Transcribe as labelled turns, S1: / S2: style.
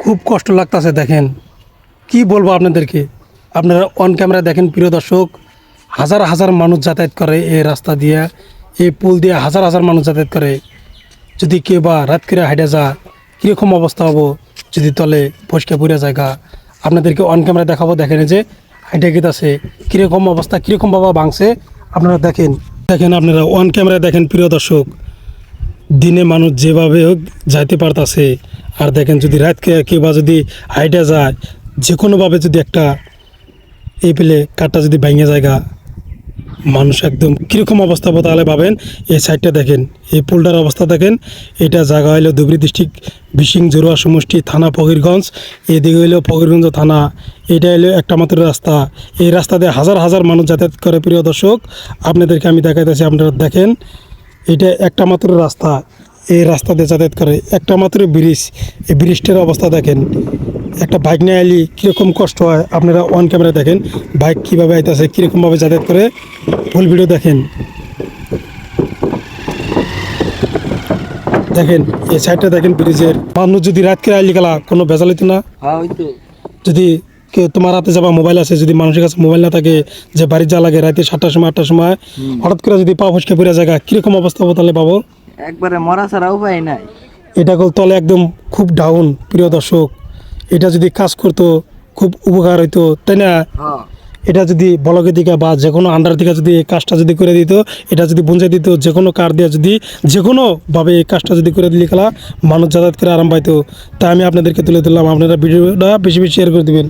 S1: খুব কষ্ট লাগতেছে। দেখেন কি বলবো আপনাদেরকে, আপনারা অন ক্যামেরা দেখেন প্রিয় দর্শক, হাজার হাজার মানুষ যাতায়াত করে এই রাস্তা দিয়ে, এই পুল দিয়ে হাজার হাজার মানুষ যাতায়াত করে। যদি কেউ বা রাত করে হাইডা যা কীরকম অবস্থা হবো, যদি তলে ফসকে পুড়ে জায়গা আপনাদেরকে অন ক্যামেরা দেখাবো। দেখেন এই যে হাইডা গীত আছে কীরকম অবস্থা, কীরকম বাবা ভাঙছে আপনারা দেখেন। দেখেন আপনারা অন ক্যামেরা দেখেন প্রিয় দর্শক, দিনে মানুষ যেভাবে হোক যাইতে পারতাছে। আর দেখেন যদি রাত কেউ বা যদি হাইডা যায়, যে কোনোভাবে যদি একটা এই পেলে কাঠটা যদি ভেঙে জায়গা, মানুষ একদম কীরকম অবস্থা হবো তাহলে ভাবেন। এই সাইডটা দেখেন, এই পুলটার অবস্থা দেখেন। এটা জায়গা হইলো ধুবড়ী ডিস্ট্রিক্ট বিশিং জরুয়া সমষ্টি থানা ফকিরগঞ্জ, এদিকে হইলো ফকিরগঞ্জ থানা। এটা হলো একটা মাত্র রাস্তা, এই রাস্তা দিয়ে হাজার হাজার মানুষ যাতায়াত করে প্রিয় দর্শক। আপনাদেরকে আমি দেখাইতেছি, আপনারা দেখেন এটা একটা মাত্র রাস্তা, এই রাস্তা দিয়ে যাতায়াত করে একটা মাত্র ব্রিজ। এই ব্রিজটার অবস্থা দেখেন, একটা বাইক নিয়ে আইলি কীরকম কষ্ট হয় আপনারা অন ক্যামেরা দেখেন। বাইক কীভাবে আইতেছে, কীরকমভাবে যাতায়াত করে, ফুল ভিডিও দেখেন। দেখেন এই সাইডটা দেখেন ব্রিজের। মানুষ যদি রাত করে আইলি গেলা কোনো ভেজাল হইতো না। যদি কেউ তোমার হাতে যাবা মোবাইল আছে, যদি মানুষের কাছে মোবাইল না থাকে, যে বাড়ির যা লাগে রাতে 7টার সময় 8টার সময় হঠাৎ করে যদি পা ফসকে পড়ে জায়গা কীরকম অবস্থা হবো তাহলে পাবো।
S2: একবারে মরা ছাড়া উপায় নাই।
S1: এটা তলে একদম খুব ডাউন প্রিয় দর্শক। এটা যদি কাজ করতো খুব উপকার হইতো, তাই না? এটা যদি ব্লকের দিকে বা যে কোনো আন্ডার দিকে যদি এই কাজটা যদি করে দিত, এটা যদি বুঝে দিত, যে কোনো কার দিয়ে যদি যে কোনোভাবে এই কাজটা যদি করে দিলে খেলা মানুষ যাতায়াত করে আরাম পাইতো। তাই আমি আপনাদেরকে তুলে ধরলাম, আপনারা ভিডিওটা বেশি বেশি শেয়ার করে দেবেন।